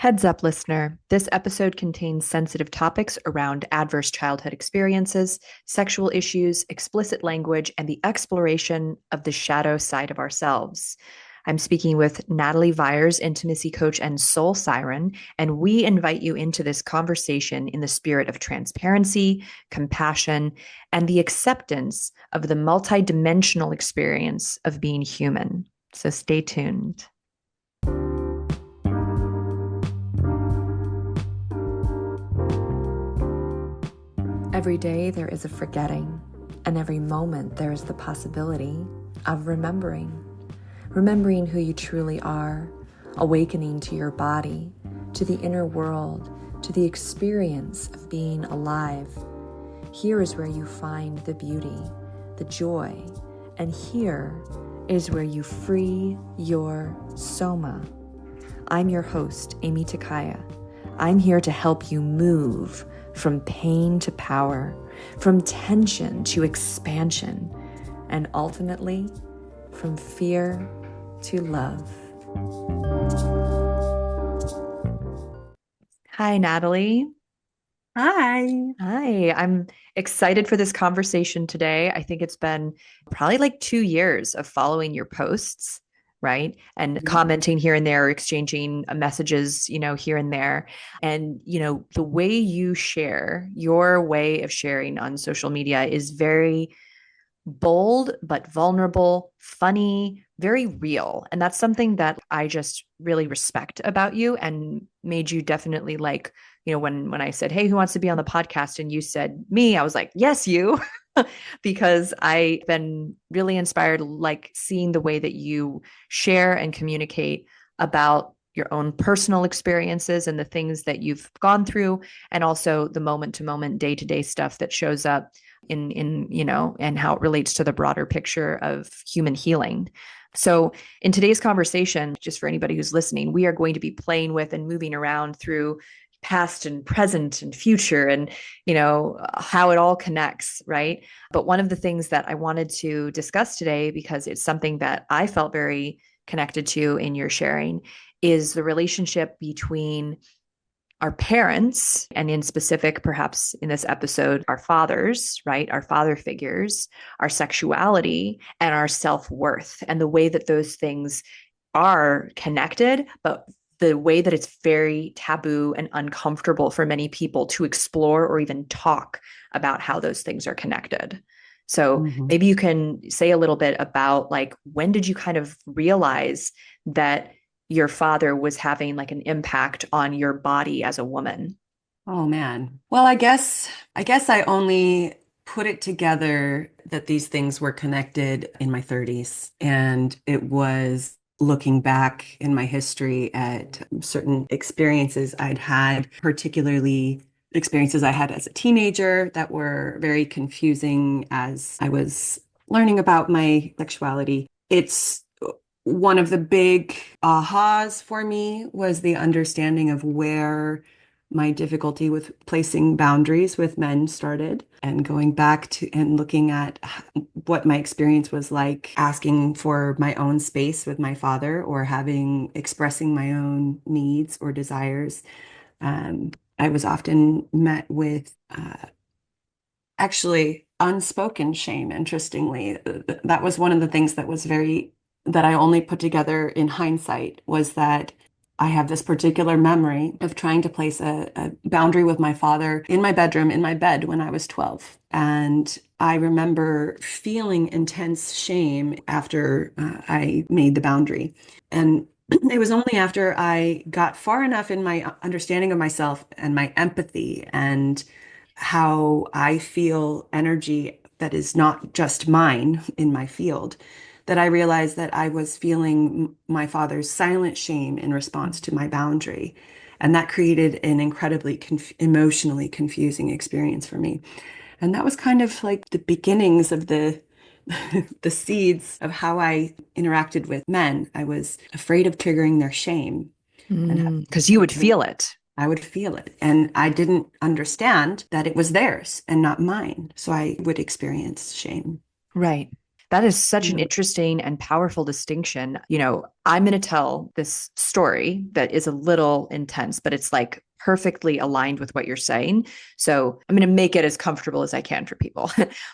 Heads up, listener. This episode contains sensitive topics around adverse childhood experiences, sexual issues, explicit language, and the exploration of the shadow side of ourselves. I'm speaking with Natalie Vires, intimacy coach and soul siren, and we invite you into this conversation in the spirit of transparency, compassion, and the acceptance of the multidimensional experience of being human. So stay tuned. Every day there is a forgetting, and every moment there is the possibility of remembering. Remembering who you truly are, awakening to your body, to the inner world, to the experience of being alive. Here is where you find the beauty, the joy, and here is where you free your soma. I'm your host, Aimee Takaya. I'm here to help you move from pain to power, from tension to expansion, and ultimately from fear to love. Hi, Natalie. Hi. Hi, I'm excited for this conversation today. I think it's been probably like 2 years of following your posts, right? And commenting here and there, exchanging messages, here and there. And, the way you share, your way of sharing on social media is very bold, but vulnerable, funny, very real. And that's something that I just really respect about you and made you definitely like, when I said, "Hey, who wants to be on the podcast?" and you said me, I was like, "Yes, you." Because I've been really inspired, like seeing the way that you share and communicate about your own personal experiences and the things that you've gone through, and also the moment to moment, day to day stuff that shows up in and how it relates to the broader picture of human healing. So in today's conversation, just for anybody who's listening, we are going to be playing with and moving around through past and present and future and how it all connects, right? But one of the things that I wanted to discuss today, because it's something that I felt very connected to in your sharing, is the relationship between our parents, and in specific, perhaps in this episode, our fathers, right? Our father figures, our sexuality, and our self-worth, and the way that those things are connected, but the way that it's very taboo and uncomfortable for many people to explore or even talk about how those things are connected. So maybe you can say a little bit about, like, when did you kind of realize that your father was having like an impact on your body as a woman? Oh man. Well, I guess I only put it together that these things were connected in my 30s. And it was looking back in my history at certain experiences I'd had, particularly experiences I had as a teenager that were very confusing as I was learning about my sexuality. It's one of the big ahas for me was the understanding of where my difficulty with placing boundaries with men started, and going back to and looking at what my experience was like asking for my own space with my father, or expressing my own needs or desires. I was often met with actually unspoken shame, interestingly. That was one of the things that I only put together in hindsight, was that I have this particular memory of trying to place a boundary with my father in my bedroom, in my bed, when I was 12. And I remember feeling intense shame after I made the boundary. And it was only after I got far enough in my understanding of myself and my empathy and how I feel energy that is not just mine in my field, that I realized that I was feeling my father's silent shame in response to my boundary. And that created an incredibly emotionally confusing experience for me. And that was kind of like the beginnings of the seeds of how I interacted with men. I was afraid of triggering their shame, and Because you would feel it. I would feel it. And I didn't understand that it was theirs and not mine. So I would experience shame. Right. That is such an Yeah. interesting and powerful distinction. I'm going to tell this story that is a little intense, but it's like perfectly aligned with what you're saying. So I'm going to make it as comfortable as I can for people.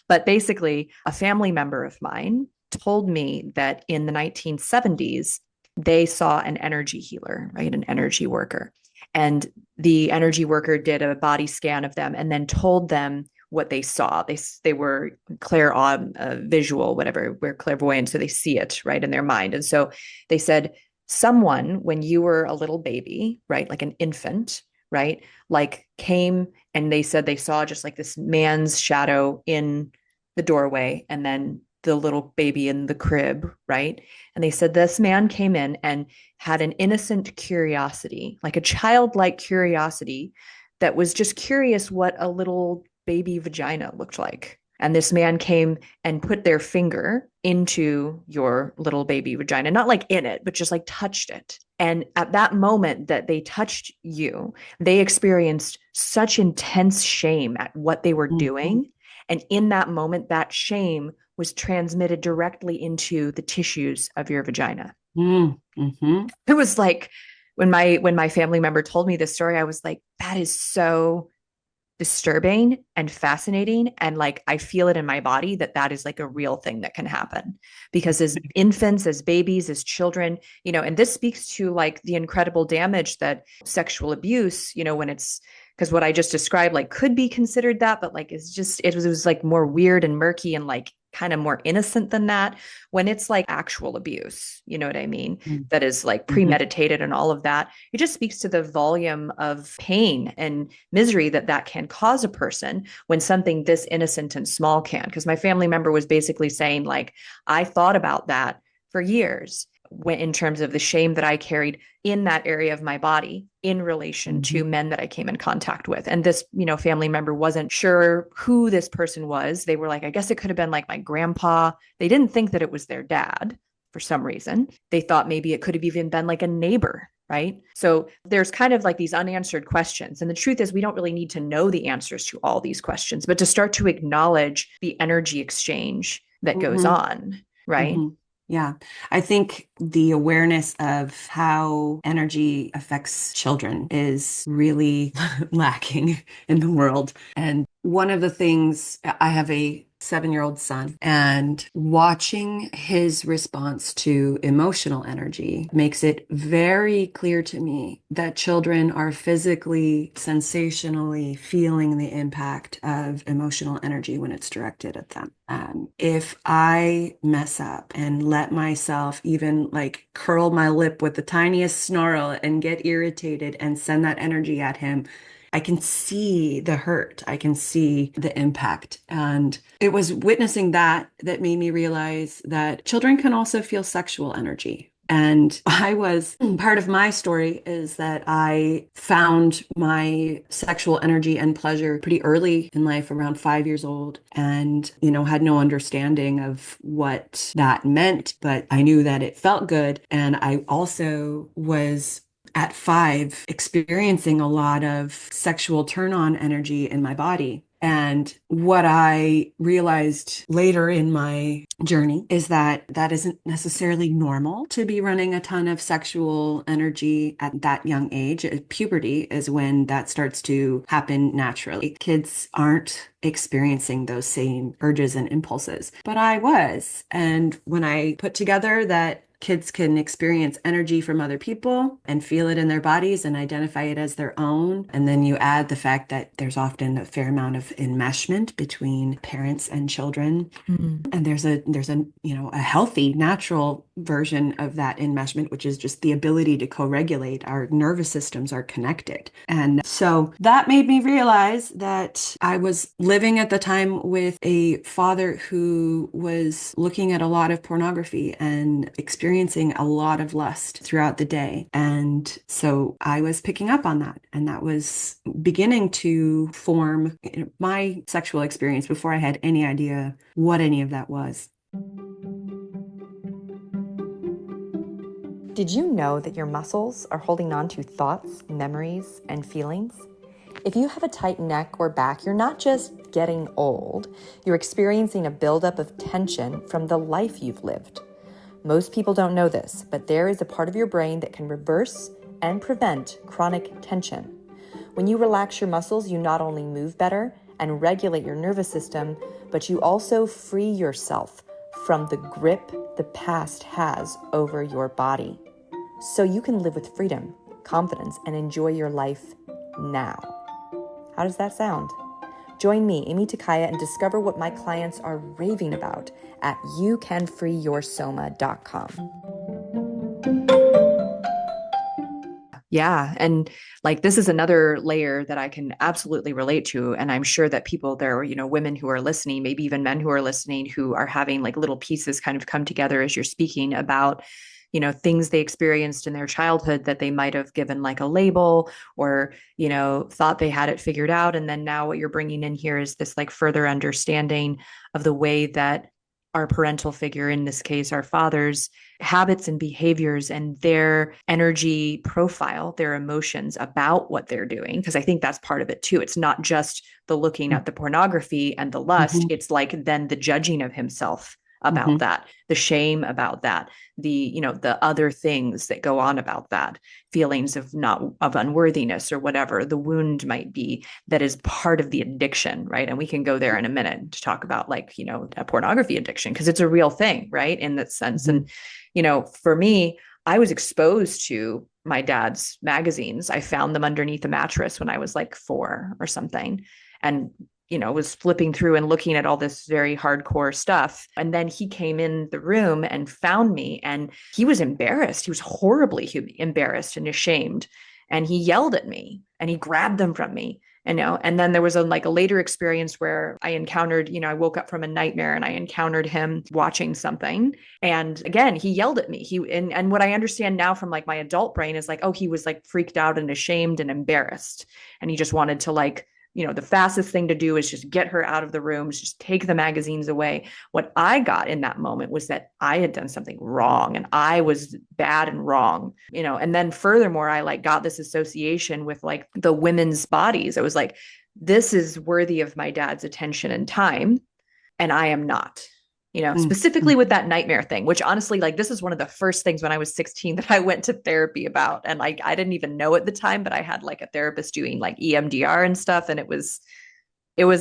But basically, a family member of mine told me that in the 1970s, they saw an energy healer, right? An energy worker. And the energy worker did a body scan of them and then told them what they saw. They were visual, whatever. We're clairvoyant, so they see it right in their mind. And so they said, someone when you were a little baby, right, like an infant, right, like came and they said they saw just like this man's shadow in the doorway, and then the little baby in the crib, right? And they said this man came in and had an innocent curiosity, like a childlike curiosity that was just curious what a little baby vagina looked like. And this man came and put their finger into your little baby vagina, not like in it, but just like touched it. And at that moment that they touched you, they experienced such intense shame at what they were Mhm. doing. And in that moment, that shame was transmitted directly into the tissues of your vagina. Mm-hmm. It was like when my family member told me this story, I was like, that is so disturbing and fascinating, and like I feel it in my body that that is like a real thing that can happen, because as infants, as babies, as children, and this speaks to like the incredible damage that sexual abuse, when it's, because what I just described like could be considered that, but like it was like more weird and murky and like kind of more innocent than that. When it's like actual abuse, you know what I mean, that is like Mm-hmm. premeditated and all of that, it just speaks to the volume of pain and misery that that can cause a person when something this innocent and small can. Because my family member was basically saying like, I thought about that for years when, in terms of the shame that I carried in that area of my body in relation Mm-hmm. to men that I came in contact with. And this, family member wasn't sure who this person was. They were like, I guess it could have been like my grandpa. They didn't think that it was their dad for some reason. They thought maybe it could have even been like a neighbor, right? So there's kind of like these unanswered questions. And the truth is, we don't really need to know the answers to all these questions, but to start to acknowledge the energy exchange that goes Mm-hmm. on, right? Mm-hmm. Yeah. I think the awareness of how energy affects children is really lacking in the world. And one of the things, I have a 7-year-old son, and watching his response to emotional energy makes it very clear to me that children are physically, sensationally feeling the impact of emotional energy when it's directed at them. If I mess up and let myself even like curl my lip with the tiniest snarl and get irritated and send that energy at him, I can see the hurt. I can see the impact. And it was witnessing that that made me realize that children can also feel sexual energy. And part of my story is that I found my sexual energy and pleasure pretty early in life, around 5 years old, and, had no understanding of what that meant, but I knew that it felt good. And I also was at 5 experiencing a lot of sexual turn on energy in my body. And what I realized later in my journey is that that isn't necessarily normal to be running a ton of sexual energy at that young age. Puberty is when that starts to happen naturally. Kids aren't experiencing those same urges and impulses, but I was. And when I put together that kids can experience energy from other people and feel it in their bodies and identify it as their own. And then you add the fact that there's often a fair amount of enmeshment between parents and children. Mm-hmm. And there's a healthy, natural version of that enmeshment, which is just the ability to co-regulate. Our nervous systems are connected. And so that made me realize that I was living at the time with a father who was looking at a lot of pornography and experiencing a lot of lust throughout the day. And so I was picking up on that. And that was beginning to form my sexual experience before I had any idea what any of that was. Did you know that your muscles are holding on to thoughts, memories, and feelings? If you have a tight neck or back, you're not just getting old, you're experiencing a buildup of tension from the life you've lived. Most people don't know this, but there is a part of your brain that can reverse and prevent chronic tension. When you relax your muscles, you not only move better and regulate your nervous system, but you also free yourself from the grip the past has over your body. So you can live with freedom, confidence, and enjoy your life now. How does that sound? Join me, Aimee Takaya, and discover what my clients are raving about at youcanfreeyoursoma.com. Yeah. And like, this is another layer that I can absolutely relate to. And I'm sure that people there, women who are listening, maybe even men who are listening, who are having like little pieces kind of come together as you're speaking about, things they experienced in their childhood that they might have given like a label or, thought they had it figured out. And then now what you're bringing in here is this like further understanding of the way that our parental figure, in this case, our fathers, habits and behaviors and their energy profile, their emotions about what they're doing. Because I think that's part of it too. It's not just the looking at the pornography and the lust. Mm-hmm. It's like then the judging of himself about Mm-hmm. that, the shame about that, the other things that go on about that, feelings of unworthiness or whatever the wound might be that is part of the addiction, right? And we can go there in a minute to talk about like, a pornography addiction, because it's a real thing, right? In that sense. Mm-hmm. And, for me, I was exposed to my dad's magazines. I found them underneath a mattress when I was like 4 or something. And was flipping through and looking at all this very hardcore stuff. And then he came in the room and found me, and he was embarrassed. He was horribly embarrassed and ashamed. And he yelled at me and he grabbed them from me. And then there was a later experience where I encountered, I woke up from a nightmare and I encountered him watching something. And again, he yelled at me. And what I understand now from like my adult brain is like, oh, he was like freaked out and ashamed and embarrassed. And he just wanted to like, the fastest thing to do is just get her out of the room, just take the magazines away. What I got in that moment was that I had done something wrong and I was bad and wrong, and then furthermore, I like got this association with like the women's bodies. I was like, this is worthy of my dad's attention and time, and I am not. Mm-hmm. Specifically with that nightmare thing, which honestly, like, this is one of the first things when I was 16 that I went to therapy about. And like, I didn't even know at the time, but I had like a therapist doing like EMDR and stuff. And it was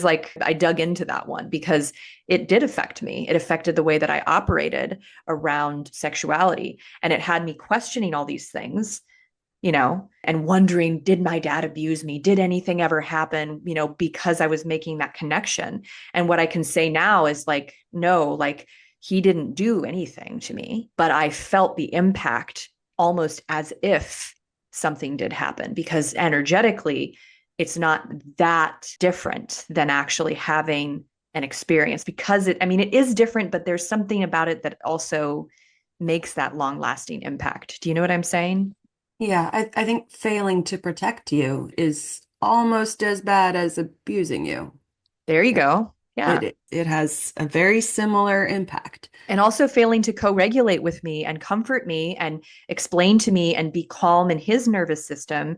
like, I dug into that one because it did affect me. It affected the way that I operated around sexuality. And it had me questioning all these things, and wondering, did my dad abuse me? Did anything ever happen, because I was making that connection? And what I can say now is like, no, like he didn't do anything to me, but I felt the impact almost as if something did happen, because energetically, it's not that different than actually having an experience, because it is different, but there's something about it that also makes that long lasting impact. Do you know what I'm saying? Yeah, I think failing to protect you is almost as bad as abusing you. There you go. Yeah. It has a very similar impact. And also failing to co regulate with me and comfort me and explain to me and be calm in his nervous system.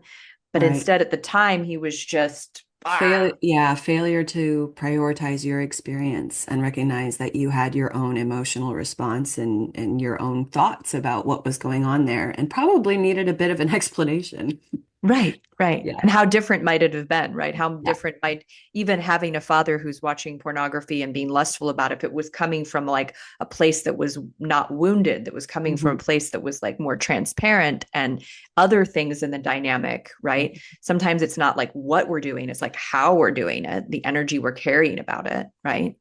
But Right. instead, at the time, he was just, Failure to prioritize your experience and recognize that you had your own emotional response and your own thoughts about what was going on there and probably needed a bit of an explanation. right, right. Yeah. And how different might it have been, right? How Yeah. different might even having a father who's watching pornography and being lustful about it, if it was coming from like a place that was not wounded, that was coming from a Mhm. place that was like more transparent and other things in the dynamic, right? Sometimes it's not like what we're doing, it's like how we're doing it, the energy we're carrying about it, right?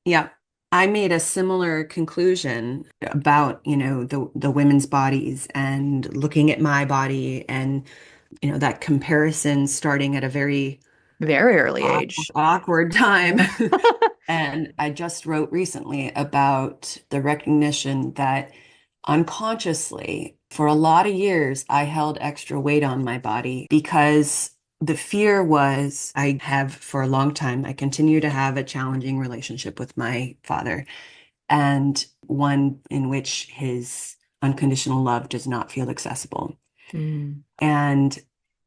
Yeah. I made a similar conclusion about, the women's bodies and looking at my body and, that comparison starting at a very Very early age. awkward time. Yeah. And I just wrote recently about the recognition that unconsciously, for a lot of years, I held extra weight on my body because the fear was I have for a long time, I continue to have a challenging relationship with my father, and one in which his unconditional love does not feel accessible. Mm. And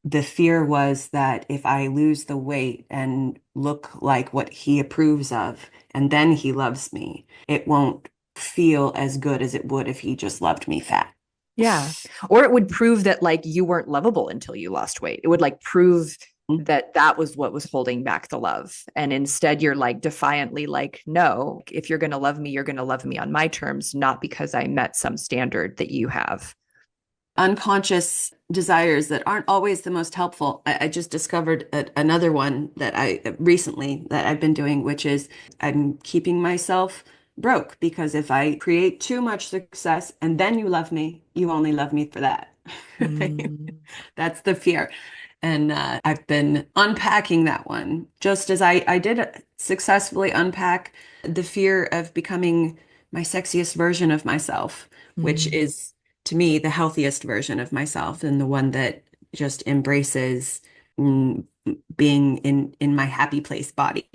the fear was that if I lose the weight and look like what he approves of, and then he loves me, it won't feel as good as it would if he just loved me fat. Yeah. Or it would prove that like you weren't lovable until you lost weight. It would like prove that that was what was holding back the love. And instead you're like defiantly like, no, if you're going to love me, you're going to love me on my terms, not because I met some standard that you have. Unconscious desires that aren't always the most helpful. I just discovered another one that I recently that I've been doing, which is I'm keeping myself broke because if I create too much success and then you love me, you only love me for that. Mm, That's the fear. And I've been unpacking that one just as I did successfully unpack the fear of becoming my sexiest version of myself, which mm. is to me the healthiest version of myself and the one that just embraces mm, being in my happy place body.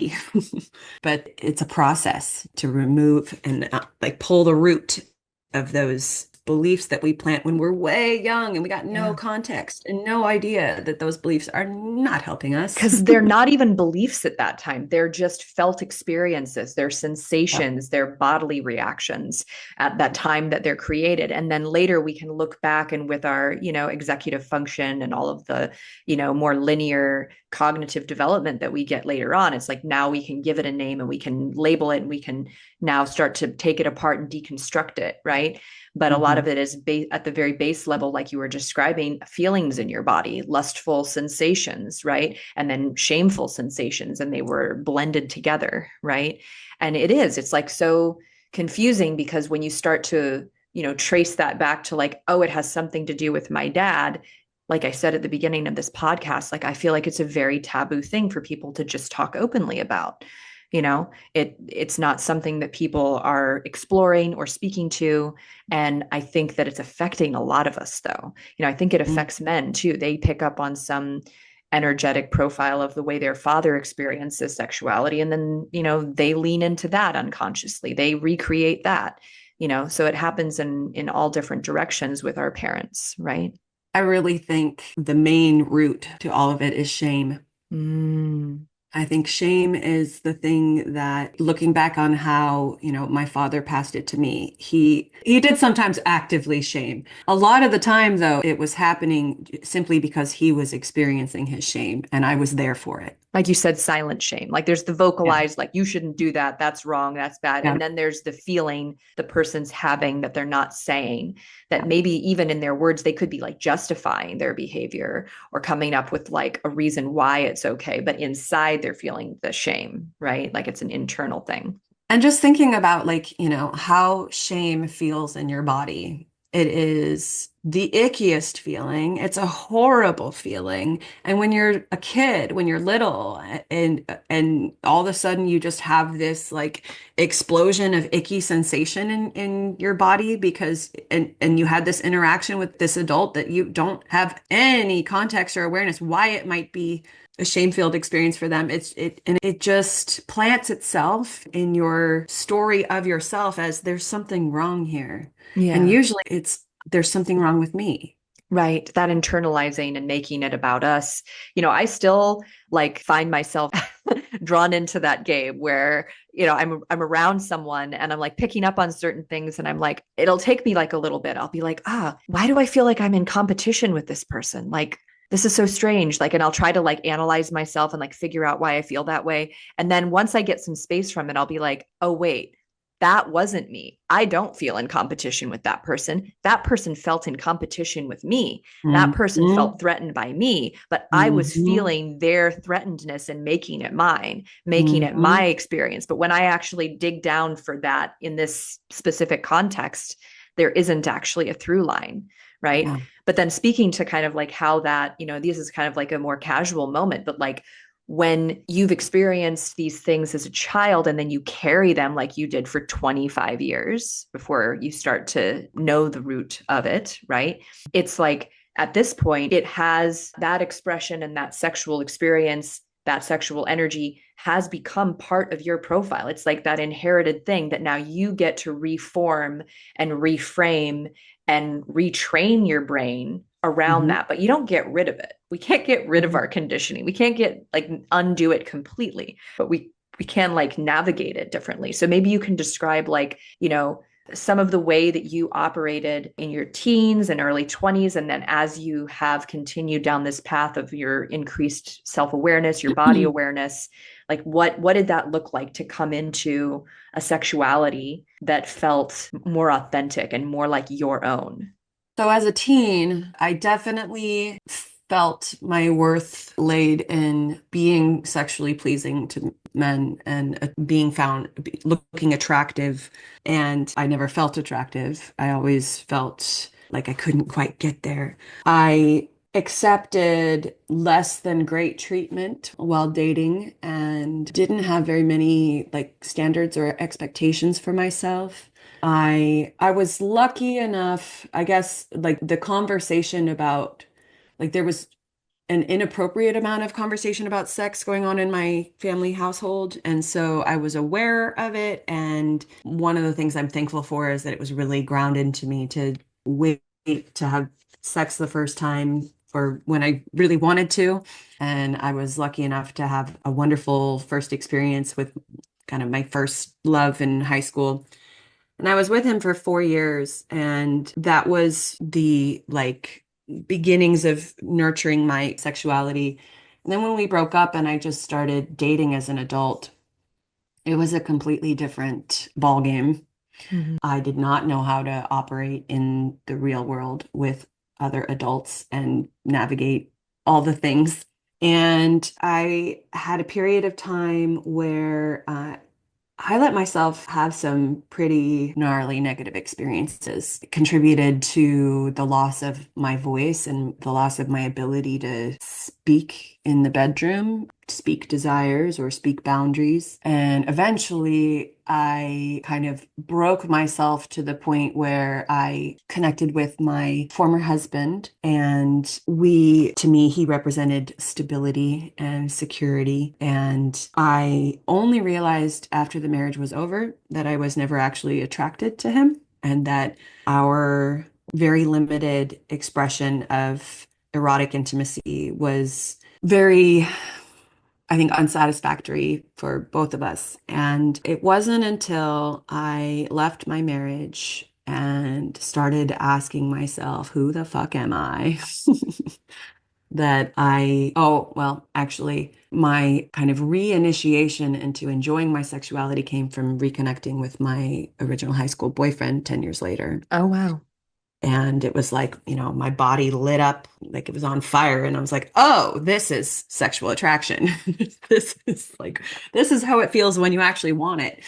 But it's a process to remove and like pull the root of those beliefs that we plant when we're way young and we got no Yeah. context and no idea that those beliefs are not helping us. Because they're not even beliefs at that time. They're just felt experiences, they're Yep. sensations, they're bodily reactions at that time that they're created. And then later we can look back and with our, executive function and all of the, more linear cognitive development that we get later on, it's like now we can give it a name and we can label it and we can now start to take it apart and deconstruct it, right? But a lot Mhm. of it is at the very base level, like you were describing, feelings in your body, lustful sensations, right? And then shameful sensations, and they were blended together, right? And it's like so confusing because when you start to, trace that back to like, oh, it has something to do with my dad. Like I said at the beginning of this podcast, like I feel like it's a very taboo thing for people to just talk openly about. It's not something that people are exploring or speaking to, and I think that it's affecting a lot of us though. I think it Mhm. affects men too. They pick up on some energetic profile of the way their father experiences sexuality, and then they lean into that unconsciously, they recreate that. So it happens in all different directions with our parents, right? I really think the main root to all of it is shame. Mm, I think shame is the thing that looking back on how, my father passed it to me, he did sometimes actively shame. A lot of the time though, it was happening simply because he was experiencing his shame and I was there for it. like you said, silent shame. Like there's the Yeah. vocalized, like you shouldn't do that, that's wrong, that's bad, Yeah. and then there's the feeling the person's having that they're not saying, that Yeah. maybe even in their words they could be like justifying their behavior or coming up with like a reason why it's okay, but inside they're feeling the shame, right? Like it's an internal thing. And just thinking about like, how shame feels in your body. It is the ickiest feeling. It's a horrible feeling. And when you're a kid, when you're little, and all of a sudden you just have this like explosion of icky sensation in your body because and you had this interaction with this adult that you don't have any context or awareness why it might be a shame-filled experience for them. And it just plants itself in your story of yourself as there's something wrong here. And Yeah. usually it's there's something wrong with me. Right. That internalizing and making it about us. I still like find myself drawn into that game where, I'm around someone and I'm like picking up on certain things and I'm like, it'll take me like a little bit. I'll be like, why do I feel like I'm in competition with this person? Like, this is so strange. Like, and I'll try to like analyze myself and like figure out why I feel that way. And then once I get some space from it, I'll be like, oh, wait, that wasn't me. I don't feel in competition with that person. That person felt in competition with me. That person Mhm. felt threatened by me, but I was Mhm. feeling their threatenedness and making it mine, making it my Mhm. experience. But when I actually dig down for that in this specific context, there isn't actually a through line, right? Yeah. But then speaking to kind of like how that, this is kind of like a more casual moment, but like when you've experienced these things as a child and then you carry them like you did for 25 years before you start to know the root of it, right? It's like at this point, it has that expression and that sexual experience, that sexual energy has become part of your profile. It's like that inherited thing that now you get to reform and reframe and retrain your brain around Mhm. that, but you don't get rid of it. We can't get rid of Mhm. our conditioning. We can't get like undo it completely, but we can like navigate it differently. So maybe you can describe like, some of the way that you operated in your teens and early 20s, and then as you have continued down this path of your increased self-awareness, your body awareness, like what did that look like to come into a sexuality that felt more authentic and more like your own? So as a teen, I definitely felt my worth laid in being sexually pleasing to men and being found looking attractive. And I never felt attractive. I always felt like I couldn't quite get there. I accepted less than great treatment while dating and didn't have very many like standards or expectations for myself. I was lucky enough, I guess, like the conversation about like there was an inappropriate amount of conversation about sex going on in my family household. And so I was aware of it. And one of the things I'm thankful for is that it was really grounded into me to wait to have sex the first time or when I really wanted to. And I was lucky enough to have a wonderful first experience with kind of my first love in high school. And I was with him for 4 years, and that was the like beginnings of nurturing my sexuality. And then when we broke up and I just started dating as an adult, it was a completely different ball game. Mhm. I did not know how to operate in the real world with other adults and navigate all the things. And I had a period of time where I let myself have some pretty gnarly negative experiences. It contributed to the loss of my voice and the loss of my ability to speak in the bedroom, speak desires or speak boundaries. And eventually, I kind of broke myself to the point where I connected with my former husband. And to me, he represented stability and security. And I only realized after the marriage was over that I was never actually attracted to him and that our very limited expression of erotic intimacy was very, I think, unsatisfactory for both of us. And it wasn't until I left my marriage and started asking myself, who the fuck am I? Actually, my kind of reinitiation into enjoying my sexuality came from reconnecting with my original high school boyfriend 10 years later. Oh, wow. And it was like, my body lit up like it was on fire. And I was like, oh, this is sexual attraction. This is how it feels when you actually want it.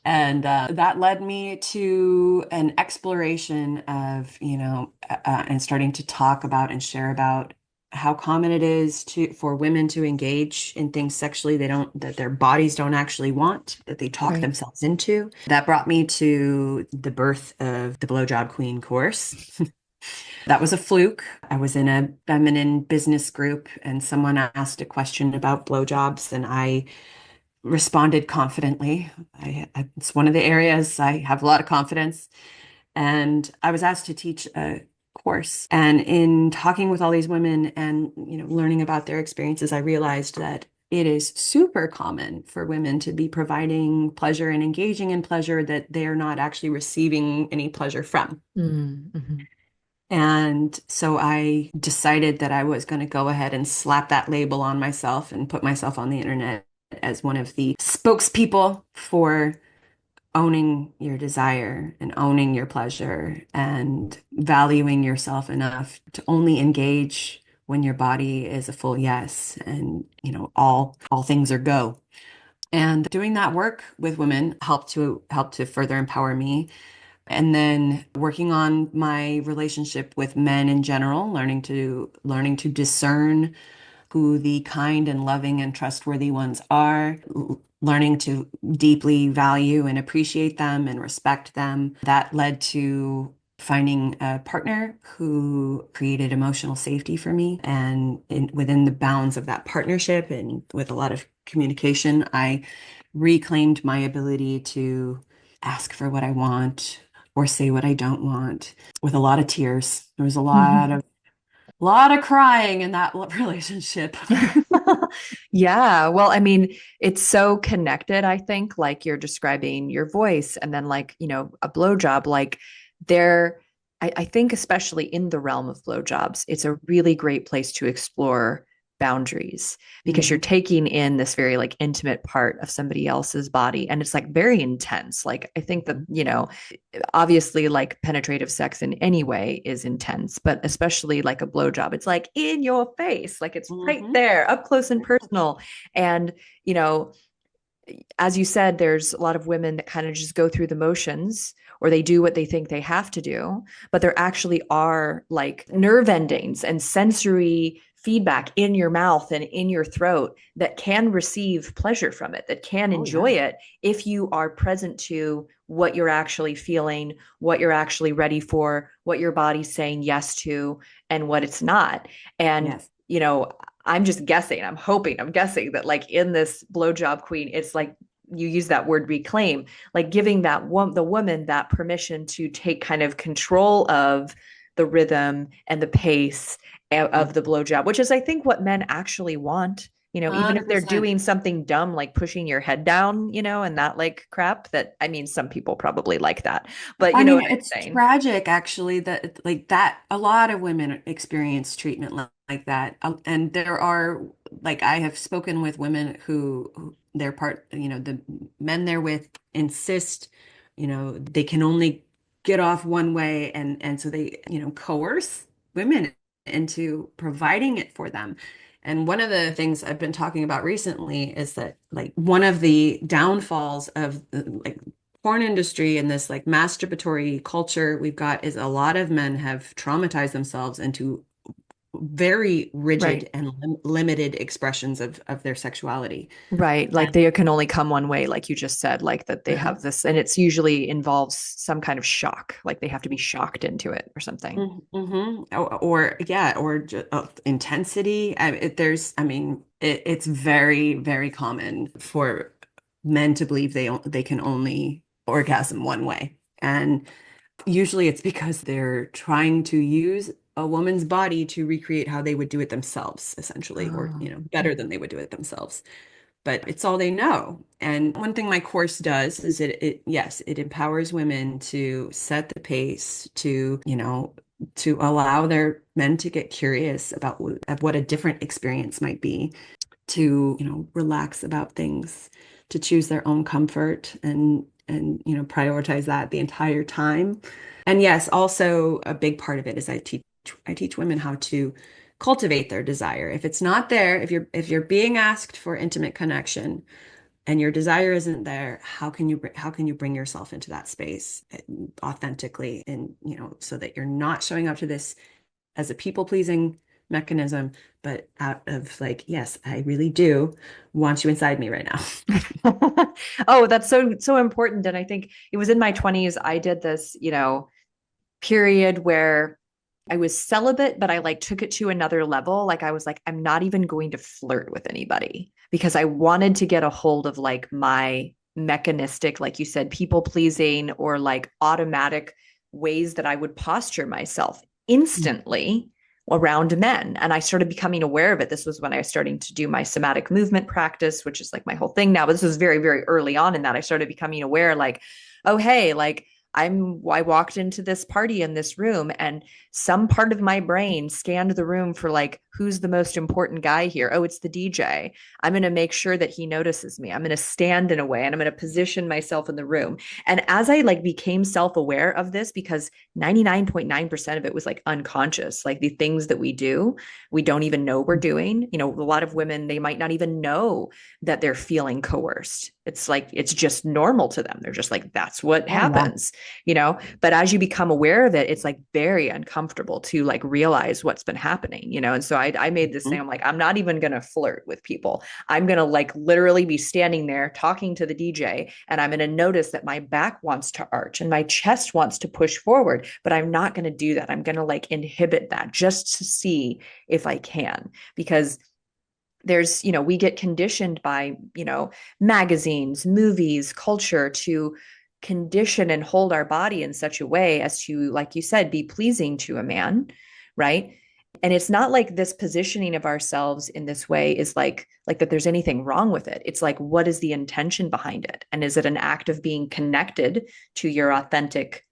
And that led me to an exploration of, and starting to talk about and share about how common it is for women to engage in things sexually that their bodies don't actually want, that they talk Right. themselves into. That brought me to the birth of the Blowjob Queen course. That was a fluke. I was in a feminine business group and someone asked a question about blowjobs, and I responded confidently. It's one of the areas I have a lot of confidence. And I was asked to teach a course. And in talking with all these women and, learning about their experiences, I realized that it is super common for women to be providing pleasure and engaging in pleasure that they are not actually receiving any pleasure from. Mm-hmm. And so I decided that I was going to go ahead and slap that label on myself and put myself on the internet as one of the spokespeople for owning your desire and owning your pleasure and valuing yourself enough to only engage when your body is a full yes and all things are go. And doing that work with women helped to further empower me, and then working on my relationship with men in general, learning to discern who the kind and loving and trustworthy ones are, learning to deeply value and appreciate them and respect them. That led to finding a partner who created emotional safety for me. And within the bounds of that partnership and with a lot of communication, I reclaimed my ability to ask for what I want, or say what I don't want with a lot of tears. There was a lot of crying in that relationship. Yeah. Well, I mean, it's so connected, I think, like you're describing your voice and then like, a blowjob, like there, I think especially in the realm of blowjobs, it's a really great place to explore boundaries because you're Mhm. taking in this very like intimate part of somebody else's body and it's like very intense. Like I think that, obviously like penetrative sex in any way is intense, but especially like a blowjob, it's like in your face, like it's right Mhm. there, up close and personal. And, you know, as you said, there's a lot of women that kind of just go through the motions or they do what they think they have to do, but there actually are like nerve endings and sensory feedback in your mouth and in your throat that can receive pleasure from it, that can Oh enjoy yeah. it if you are present to what you're actually feeling, what you're actually ready for, what your body's saying yes to, and what it's not. And, Yes. I'm just guessing, I'm guessing that like in this blowjob queen, it's like you use that word reclaim, like giving the woman that permission to take kind of control of the rhythm and the pace of the blowjob, which is I think what men actually want. Even if they're 100%. doing something dumb like pushing your head down, and that like crap that I mean some people probably like that. But I you know mean, what it's I'm saying? tragic actually that like that a lot of women experience treatment like that. And there are like I have spoken with women who their part, the men they're with insist, they can only get off one way and so they, coerce women into providing it for them. And one of the things I've been talking about recently is that like one of the downfalls of the like porn industry and this like masturbatory culture we've got is a lot of men have traumatized themselves into very rigid Right. and limited expressions of their sexuality. Right. Like And they can only come one way, like you just said, like that they uh-huh. have this, and it's usually involves some kind of shock, like they have to be shocked into it or something. Mm-hmm. Or yeah, or intensity. I mean, it's very, very common for men to believe they can only orgasm one way, and usually it's because they're trying to use a woman's body to recreate how they would do it themselves, essentially, or, Oh. better than they would do it themselves. But it's all they know. And one thing my course does is yes, it empowers women to set the pace, to allow their men to get curious about what a different experience might be, to, relax about things, to choose their own comfort and prioritize that the entire time. And yes, also a big part of it is I teach women how to cultivate their desire. If it's not there, if you're being asked for intimate connection and your desire isn't there, how can you bring yourself into that space authentically and so that you're not showing up to this as a people pleasing mechanism, but out of like, yes, I really do want you inside me right now. Oh, that's so important. And I think it was in my 20s, I did this, period where I was celibate, but I like took it to another level. Like I was like, I'm not even going to flirt with anybody because I wanted to get a hold of like my mechanistic, like you said, people pleasing or like automatic ways that I would posture myself instantly around men. And I started becoming aware of it. This was when I was starting to do my somatic movement practice, which is like my whole thing now. But this was very, very early on in that I started becoming aware, like, oh, hey, like I walked into this party in this room and some part of my brain scanned the room for like who's the most important guy here. Oh, it's the DJ. I'm going to make sure that he notices me. I'm going to stand in a way and I'm going to position myself in the room. And as I like became self-aware of this because 99.9% of it was like unconscious, like the things that we do, we don't even know we're doing. A lot of women they might not even know that they're feeling coerced. It's like it's just normal to them. They're just like that's what Oh yeah. happens, but as you become aware of it, it's like very uncomfortable to like realize what's been happening, and so I made this thing. I'm like, I'm not even going to flirt with people. I'm going to like literally be standing there talking to the DJ and I'm going to notice that my back wants to arch and my chest wants to push forward, but I'm not going to do that. I'm going to like inhibit that just to see if I can, because we get conditioned by, magazines, movies, culture to condition and hold our body in such a way as to, like you said, be pleasing to a man, right? And it's not like this positioning of ourselves in this way is like that there's anything wrong with it. It's like, what is the intention behind it? And is it an act of being connected to your authentic,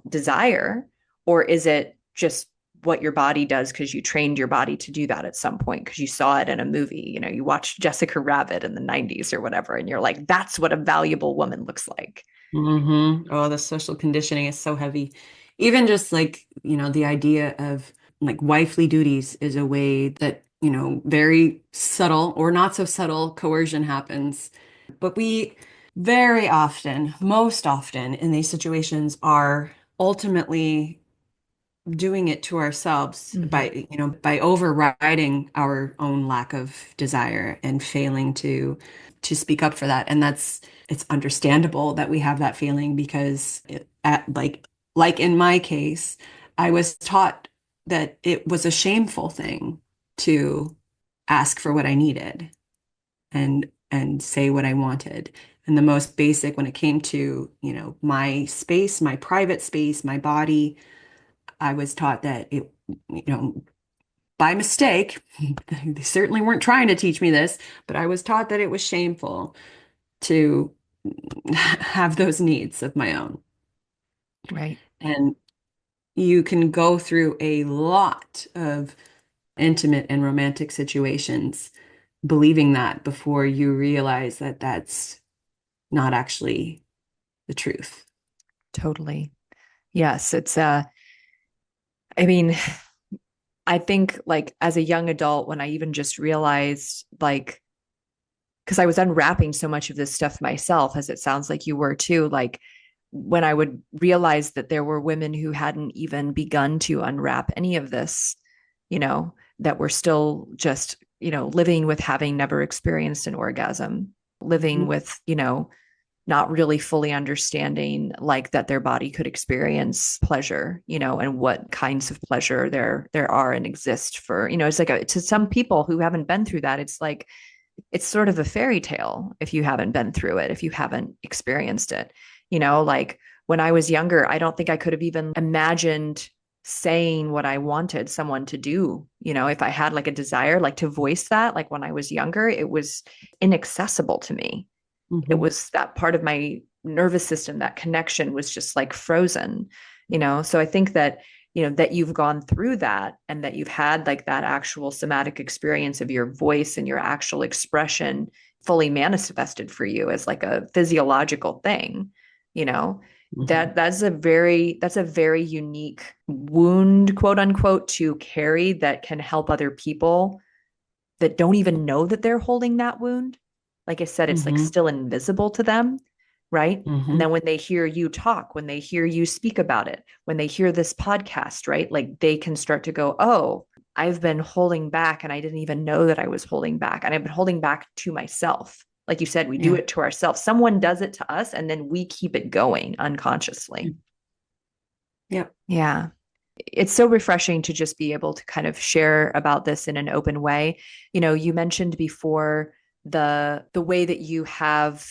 desire? Or is it just what your body does because you trained your body to do that at some point because you saw it in a movie? You watched Jessica Rabbit in the 90s or whatever, and you're like, that's what a valuable woman looks like. Oh, the social conditioning is so heavy. Even just like, the idea of like wifely duties is a way that, very subtle or not so subtle coercion happens. But we very often, most often in these situations are ultimately doing it to ourselves Mm-hmm. by overriding our own lack of desire and failing to speak up for that. And it's understandable that we have that feeling because like in my case, I was taught that it was a shameful thing to ask for what I needed and say what I wanted. And the most basic when it came to, my space, my private space, my body, I was taught that you know, by mistake, they certainly weren't trying to teach me this, but I was taught that it was shameful to have those needs of my own. Right. And you can go through a lot of intimate and romantic situations believing that before you realize that that's not actually the truth. Totally. Yes. I mean, I think like as a young adult, when I even just realized like, because I was unwrapping so much of this stuff myself, as it sounds like you were too, like when I would realize that there were women who hadn't even begun to unwrap any of this, that were still just, living with having never experienced an orgasm, living Mhm. with, not really fully understanding like that their body could experience pleasure, and what kinds of pleasure there are and exist for, it's like to some people who haven't been through that, it's like it's sort of a fairy tale if you haven't been through it, if you haven't experienced it. Like when I was younger, I don't think I could have even imagined saying what I wanted someone to do. If I had like a desire, like to voice that, like when I was younger, it was inaccessible to me. It Mhm. was that part of my nervous system, that connection was just like frozen. So I think that that you've gone through that and that you've had like that actual somatic experience of your voice and your actual expression fully manifested for you as like a physiological thing, you know Mhm. that's a very unique wound, quote unquote, to carry that can help other people that don't even know that they're holding that wound. Like I said, it's like Mhm. still invisible to them, right? And Mhm. then when they hear you talk, when they hear you speak about it, when they hear this podcast, right? Like they can start to go, oh, I've been holding back and I didn't even know that I was holding back. And I've been holding back to myself. Like you said, we do Yeah. it to ourselves. Someone does it to us and then we keep it going unconsciously. Yep. Yeah. It's so refreshing to just be able to kind of share about this in an open way. You mentioned before the way that you have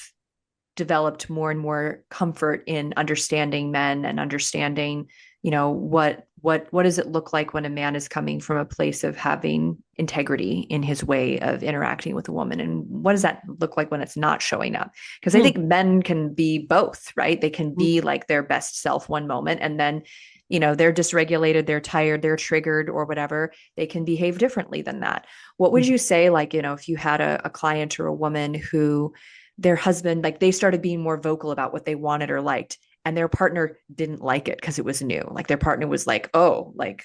developed more and more comfort in understanding men and understanding, what does it look like when a man is coming from a place of having integrity in his way of interacting with a woman, and what does that look like when it's not showing up? Because I think Hmm. men can be both, right? They can be Mhm. like their best self one moment and then they're dysregulated, they're tired, they're triggered or whatever, they can behave differently than that. What would you say, like, if you had a client or a woman who their husband, like they started being more vocal about what they wanted or liked, and their partner didn't like it because it was new. Like their partner was like, oh, like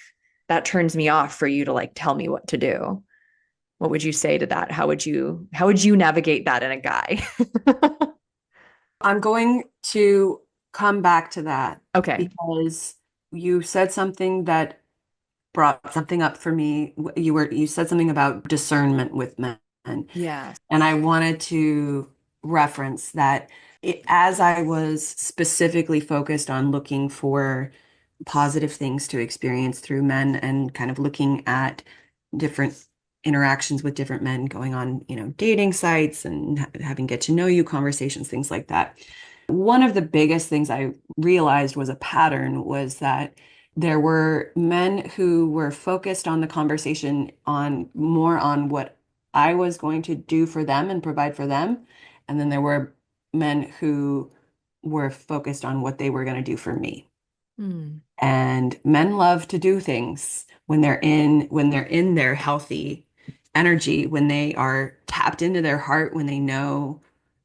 that turns me off for you to like tell me what to do. What would you say to that? How would you navigate that in a guy? I'm going to come back to that Okay. because you said something that brought something up for me. You said something about discernment with men, and Yes. I wanted to reference that as I was specifically focused on looking for positive things to experience through men and kind of looking at different interactions with different men going on, dating sites and having get to know you conversations, things like that. One of the biggest things I realized was a pattern was that there were men who were focused on the conversation on more on what I was going to do for them and provide for them. And then there were men who were focused on what they were going to do for me. Mm. And men love to do things when they're in their healthy energy, when they are tapped into their heart, when they know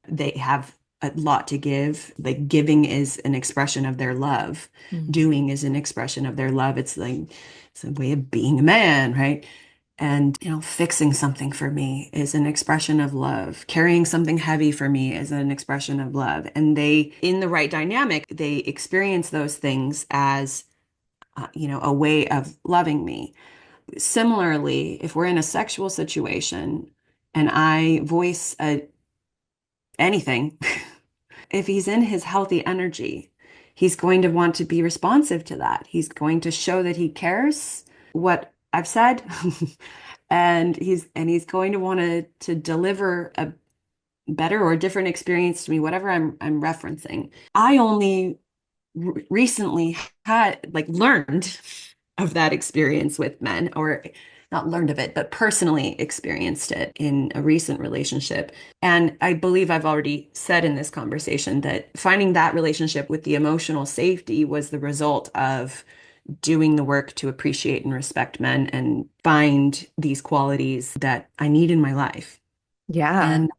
they have a lot to give. Like giving is an expression of their love. Mm. Doing is an expression of their love. It's a way of being a man, right? And, fixing something for me is an expression of love. Carrying something heavy for me is an expression of love. And in the right dynamic, they experience those things as, a way of loving me. Similarly, if we're in a sexual situation and I voice anything, if he's in his healthy energy, he's going to want to be responsive to that. He's going to show that he cares what I've said. And he's going to want to deliver a better or different experience to me, whatever I'm referencing. I only recently had learned of that experience with men, or not learned of it, but personally experienced it in a recent relationship. And I believe I've already said in this conversation that finding that relationship with the emotional safety was the result of doing the work to appreciate and respect men and find these qualities that I need in my life. Yeah. And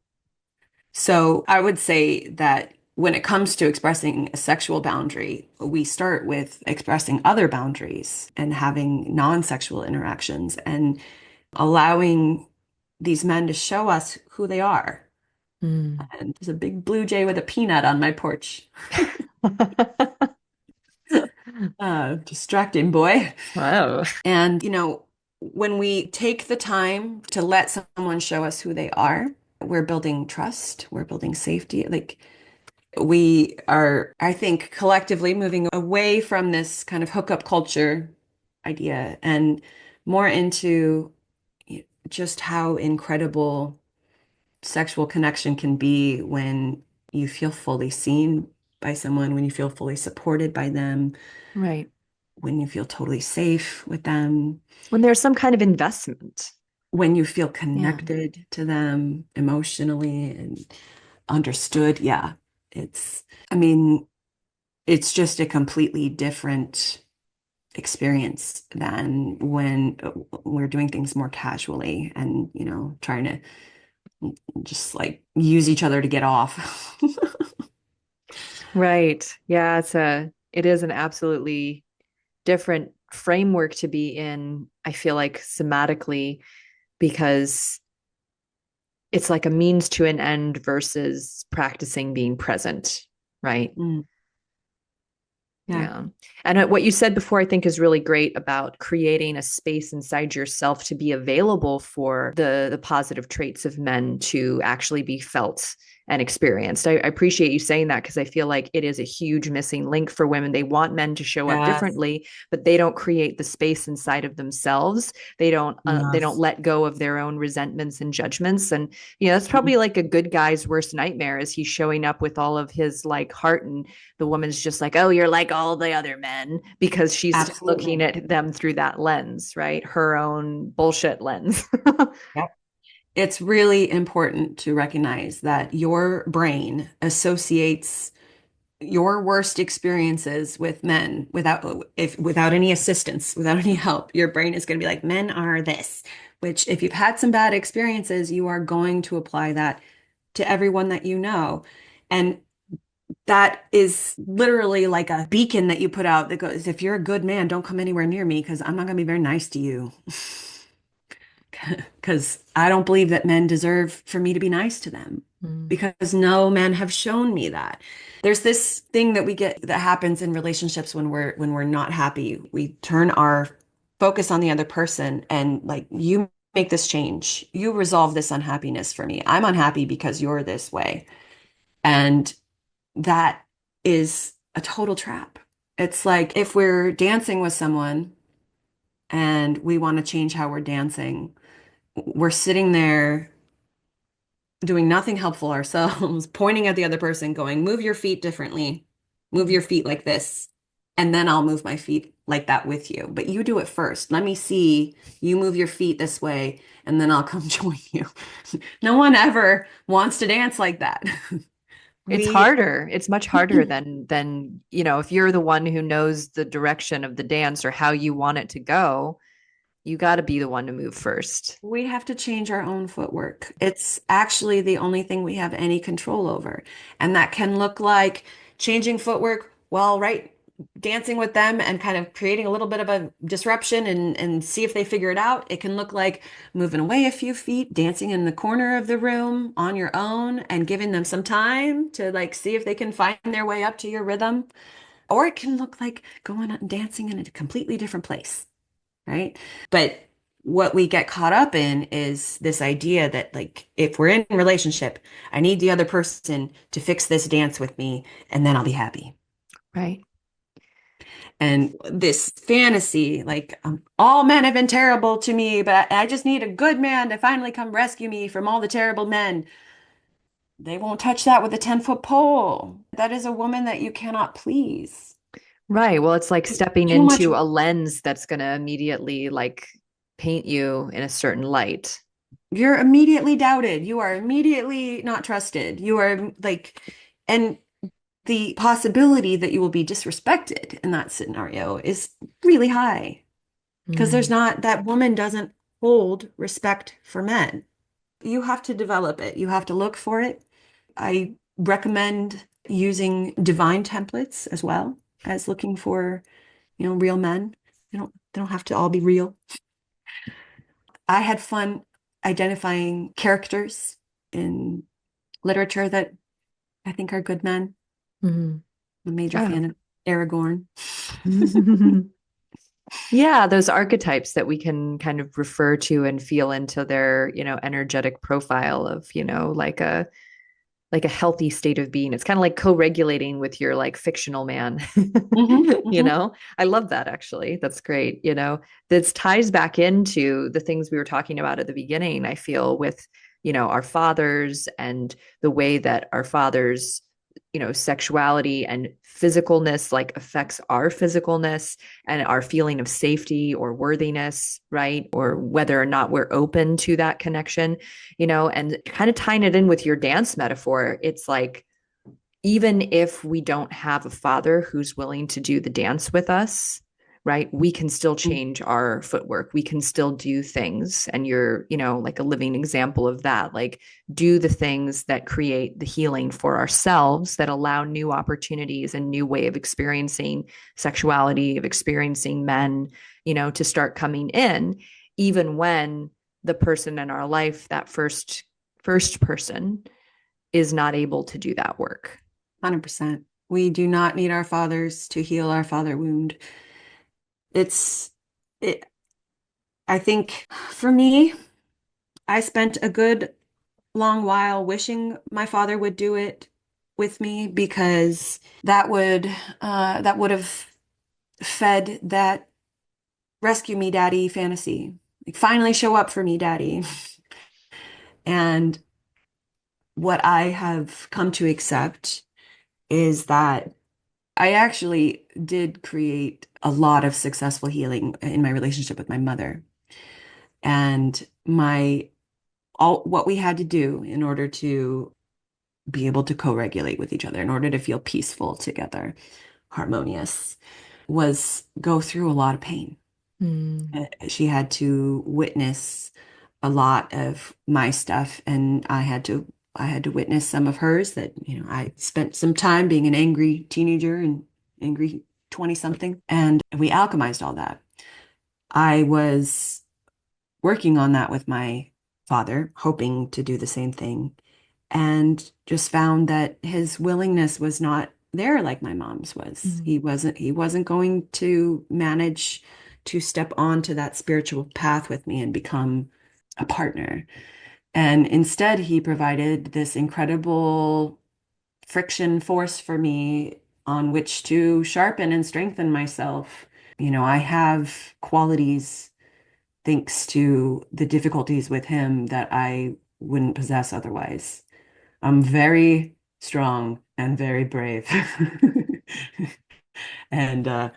so I would say that when it comes to expressing a sexual boundary, we start with expressing other boundaries and having non-sexual interactions and allowing these men to show us who they are. Mm. And there's a big blue jay with a peanut on my porch. Distracting boy. Wow. And, when we take the time to let someone show us who they are, we're building trust, we're building safety. Like we are, I think, collectively moving away from this kind of hookup culture idea and more into just how incredible sexual connection can be when you feel fully seen by someone, when you feel fully supported by them, Right. when you feel totally safe with them, When there's some kind of investment. when you feel Yeah. connected to them emotionally and understood. Yeah, I mean, it's just a completely different experience than when we're doing things more casually and, trying to just use each other to get off. Right. Yeah, it is an absolutely different framework to be in, I feel like somatically, because it's like a means to an end versus practicing being present, right? Mm, yeah. Yeah. And what you said before, I think, is really great about creating a space inside yourself to be available for the positive traits of men to actually be felt and experienced. I appreciate you saying that because I feel like it is a huge missing link for women. They want men to show up Yes. differently, but they don't create the space inside of themselves. They don't Yes. let go of their own resentments and judgments. And that's probably like a good guy's worst nightmare is he's showing up with all of his like heart, and the woman's just like, oh, you're like all the other men because she's still looking Absolutely. at them through that lens, right? Her own bullshit lens. Yep. It's really important to recognize that your brain associates your worst experiences with men without any assistance, without any help. Your brain is going to be like, men are this, which if you've had some bad experiences, you are going to apply that to everyone that you know. And that is literally like a beacon that you put out that goes, if you're a good man, don't come anywhere near me because I'm not going to be very nice to you. Because I don't believe that men deserve for me to be nice to them Mm. because no men have shown me that. There's this thing that we get that happens in relationships when we're not happy. We turn our focus on the other person and you make this change. You resolve this unhappiness for me. I'm unhappy because you're this way. And that is a total trap. It's like if we're dancing with someone and we want to change how we're dancing, we're sitting there doing nothing helpful ourselves, pointing at the other person, going, move your feet differently, move Mhm. your feet like this, and then I'll move my feet like that with you. But you do it first. Let me see you move your feet this way, and then I'll come join you. No one ever wants to dance like that. It's We harder. It's much harder than, if you're the one who knows the direction of the dance or how you want it to go, you got to be the one to move first. We have to change our own footwork. It's actually the only thing we have any control over. And that can look like changing footwork while right dancing with them and kind of creating a little bit of a disruption and see if they figure it out. It can look like moving away a few feet, dancing in the corner of the room on your own and giving them some time to like see if they can find their way up to your rhythm. Or it can look like going out and dancing in a completely different place, right? But what we get caught up in is this idea that like if we're in a relationship, I need the other person to fix this dance with me and then I'll be happy. Right. And this fantasy, like all men have been terrible to me, but I just need a good man to finally come rescue me from all the terrible men. They won't touch that with a 10-foot pole. That is a woman that you cannot please. Right. Well, it's like stepping Too much. into a lens that's going to immediately like paint you in a certain light. You're immediately doubted. You are immediately not trusted. You are like, and the possibility that you will be disrespected in that scenario is really high because there's Mm. not, that woman doesn't hold respect for men. You have to develop it. You have to look for it. I recommend using divine templates as well as looking for, real men. They don't have to all be real. I had fun identifying characters in literature that I think are good men. Mhm. I'm a major Oh. fan of Aragorn. Yeah, those archetypes that we can kind of refer to and feel into their, energetic profile of, like a healthy state of being. It's kind of like co-regulating with your like fictional man. Hmm, hmm. I love that actually. That's great. This ties back into the things we were talking about at the beginning, I feel, with, our fathers and the way that our fathers, sexuality and physicalness like affects our physicalness and our feeling of safety or worthiness, right? Or whether or not we're open to that connection, and kind of tying it in with your dance metaphor. It's like, even if we don't have a father who's willing to do the dance with us, right, we can still change our footwork. We can still do things. And you're, like a living example of that. Like, do the things that create the healing for ourselves, that allow new opportunities and new way of experiencing sexuality, of experiencing men, to start coming in, even when the person in our life, that first person, is not able to do that work. 100%. We do not need our fathers to heal our father wound. It's it I think for me, I spent a good long while wishing my father would do it with me because that would have fed that rescue me daddy fantasy. Like finally show up for me daddy. And what I have come to accept is that I actually did create a lot of successful healing in my relationship with my mother. And my all what we had to do in order to be able to co-regulate with each other, in order to feel peaceful together, harmonious, was go through a lot of pain. Mm. She had to witness a lot of my stuff, and I had to witness some of hers that, I spent some time being an angry teenager and angry 20 something, and we alchemized all that. I was working on that with my father, hoping to do the same thing, and just found that his willingness was not there like my mom's was. Mm. He wasn't going to manage to step onto that spiritual path with me and become a partner. And instead, he provided this incredible friction force for me on which to sharpen and strengthen myself. I have qualities thanks to the difficulties with him that I wouldn't possess otherwise. I'm very strong and very brave and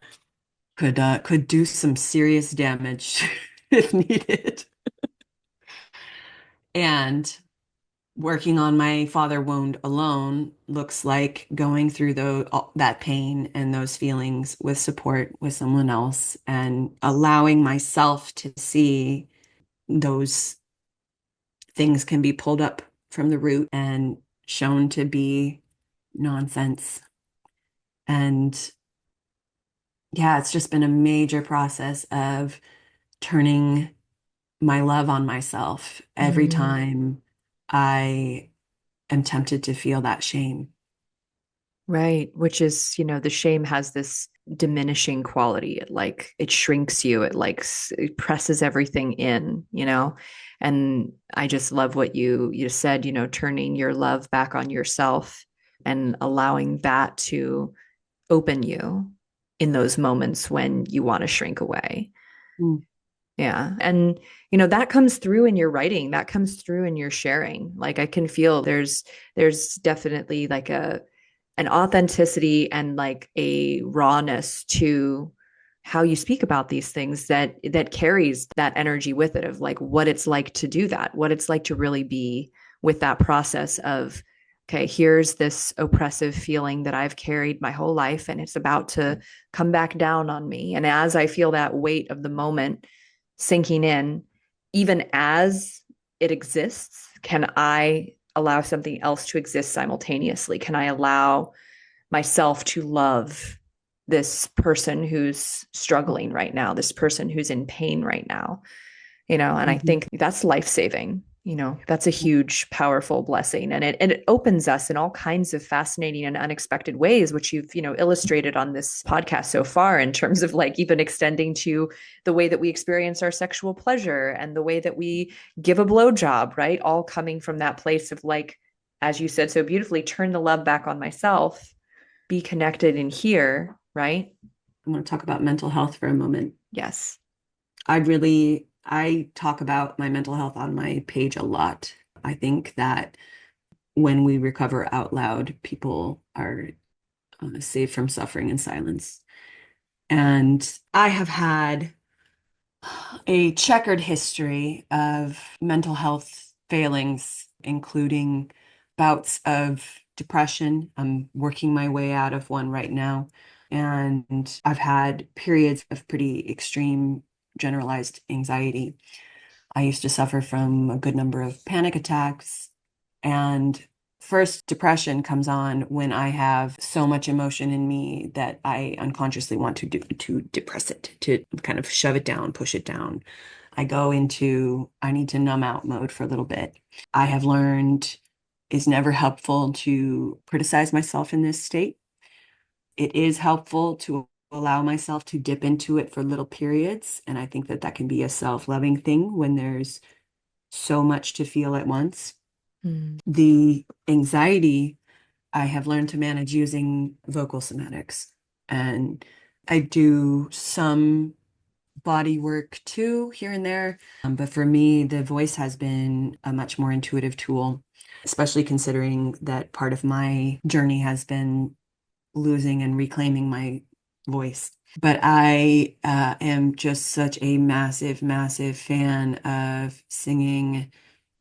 could do some serious damage if needed. And working on my father wound alone looks like going through that pain and those feelings with support with someone else and allowing myself to see those things can be pulled up from the root and shown to be nonsense. And yeah, it's just been a major process of turning my love on myself every Mm. time I am tempted to feel that shame. Right. Which is, the shame has this diminishing quality. It shrinks you. It presses everything in. And I just love what you said, turning your love back on yourself and allowing that to open you in those moments when you want to shrink away. Mm. Yeah. And that comes through in your writing, that comes through in your sharing. Like I can feel there's definitely like an authenticity and like a rawness to how you speak about these things that carries that energy with it of like what it's like to do that, what it's like to really be with that process of, okay, here's this oppressive feeling that I've carried my whole life and it's about to come back down on me. And as I feel that weight of the moment sinking in, even as it exists, can I allow something else to exist simultaneously? Can I allow myself to love this person who's struggling right now, this person who's in pain right now? And I Mhm. think that's life-saving. That's a huge, powerful blessing. And it opens us in all kinds of fascinating and unexpected ways, which you've, illustrated on this podcast so far, in terms of like even extending to the way that we experience our sexual pleasure and the way that we give a blowjob, right? All coming from that place of like, as you said so beautifully, turn the love back on myself, be connected in here, right? I want to talk about mental health for a moment. Yes. I talk about my mental health on my page a lot. I think that when we recover out loud, people are saved from suffering in silence. And I have had a checkered history of mental health failings, including bouts of depression. I'm working my way out of one right now. And I've had periods of pretty extreme generalized anxiety. I used to suffer from a good number of panic attacks. And first, depression comes on when I have so much emotion in me that I unconsciously want to depress it, to kind of shove it down, push it down. I go into I need to numb out mode for a little bit. I have learned it's never helpful to criticize myself in this state. It is helpful to allow myself to dip into it for little periods. And I think that that can be a self-loving thing when there's so much to feel at once. Mm. The anxiety I have learned to manage using vocal somatics. And I do some body work too, here and there. But for me, the voice has been a much more intuitive tool, especially considering that part of my journey has been losing and reclaiming my voice. But I am just such a massive, massive fan of singing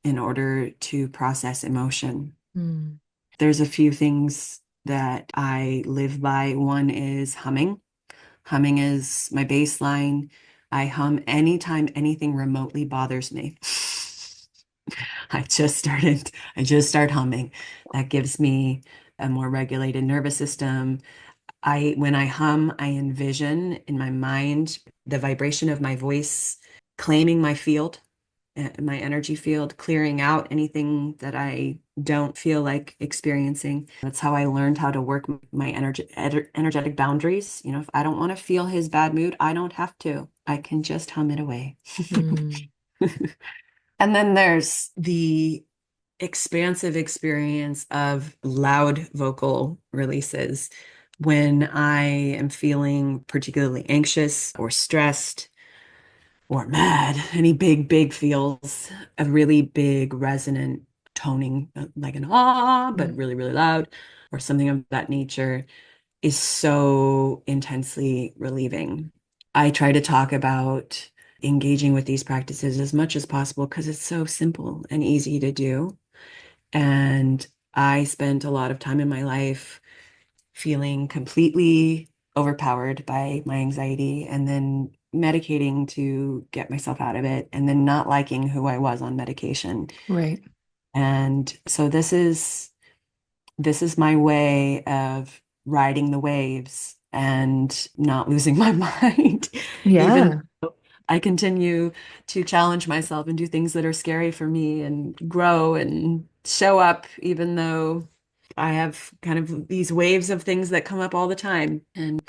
in order to process emotion. Mm. There's a few things that I live by. One is humming. Humming is my baseline. I hum anytime anything remotely bothers me. I just start humming. That gives me a more regulated nervous system. When I hum, I envision in my mind the vibration of my voice claiming my field, my energy field, clearing out anything that I don't feel like experiencing. That's how I learned how to work my energetic boundaries. If I don't want to feel his bad mood, I don't have to. I can just hum it away. Mm. And then there's the expansive experience of loud vocal releases. When I am feeling particularly anxious or stressed, or mad, any big feels, a really big resonant toning, like an ah, but Mm. really, really loud, or something of that nature, is so intensely relieving. I try to talk about engaging with these practices as much as possible because it's so simple and easy to do. And I spent a lot of time in my life feeling completely overpowered by my anxiety and then medicating to get myself out of it and then not liking who I was on medication. Right. And so this is my way of riding the waves and not losing my mind, even Yeah. though I continue to challenge myself and do things that are scary for me and grow and show up, even though I have kind of these waves of things that come up all the time. And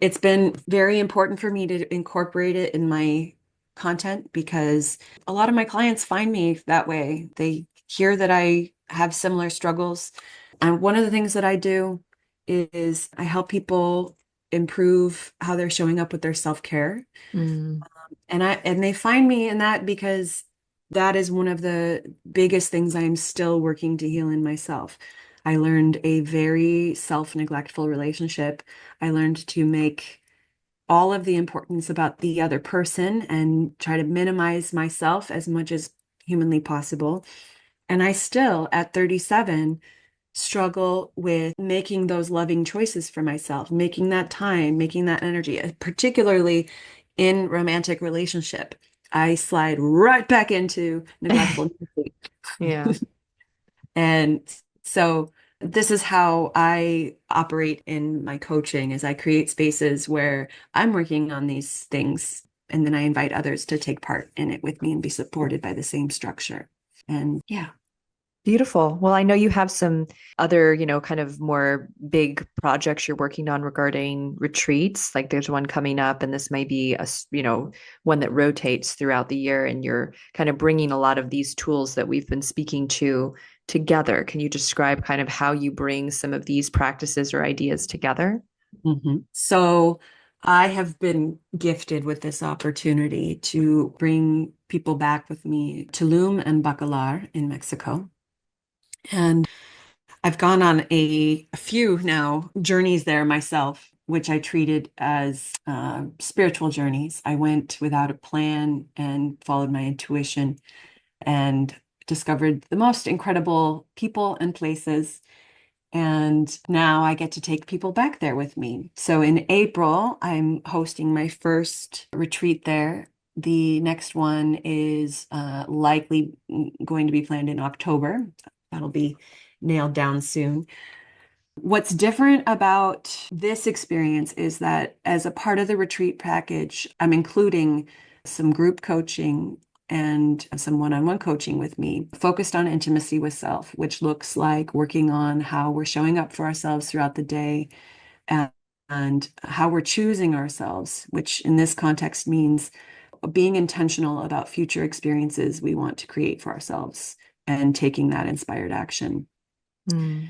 it's been very important for me to incorporate it in my content because a lot of my clients find me that way. They hear that I have similar struggles. And one of the things that I do is I help people improve how they're showing up with their self-care. Mm. And they find me in that because that is one of the biggest things I'm still working to heal in myself. I learned a very self-neglectful relationship. I learned to make all of the importance about the other person and try to minimize myself as much as humanly possible. And I still, at 37, struggle with making those loving choices for myself, making that time, making that energy, particularly in romantic relationship. I slide right back into neglectful. Yeah. And so this is how I operate in my coaching is I create spaces where I'm working on these things and then I invite others to take part in it with me and be supported by the same structure. And yeah. Beautiful. Well, I know you have some other, kind of more big projects you're working on regarding retreats. Like there's one coming up, and this may be one that rotates throughout the year, and you're kind of bringing a lot of these tools that we've been speaking to together. Can you describe kind of how you bring some of these practices or ideas together? So I have been gifted with this opportunity to bring people back with me to Tulum and Bacalar in Mexico. And I've gone on a few now journeys there myself, which I treated as spiritual journeys. I went without a plan and followed my intuition and discovered the most incredible people and places. And now I get to take people back there with me. So in April, I'm hosting my first retreat there. The next one is likely going to be planned in October. That'll be nailed down soon. What's different about this experience is that as a part of the retreat package, I'm including some group coaching and some one-on-one coaching with me, focused on intimacy with self, which looks like working on how we're showing up for ourselves throughout the day and, and how we're choosing ourselves, which in this context means being intentional about future experiences we want to create for ourselves and taking that inspired action. Mm.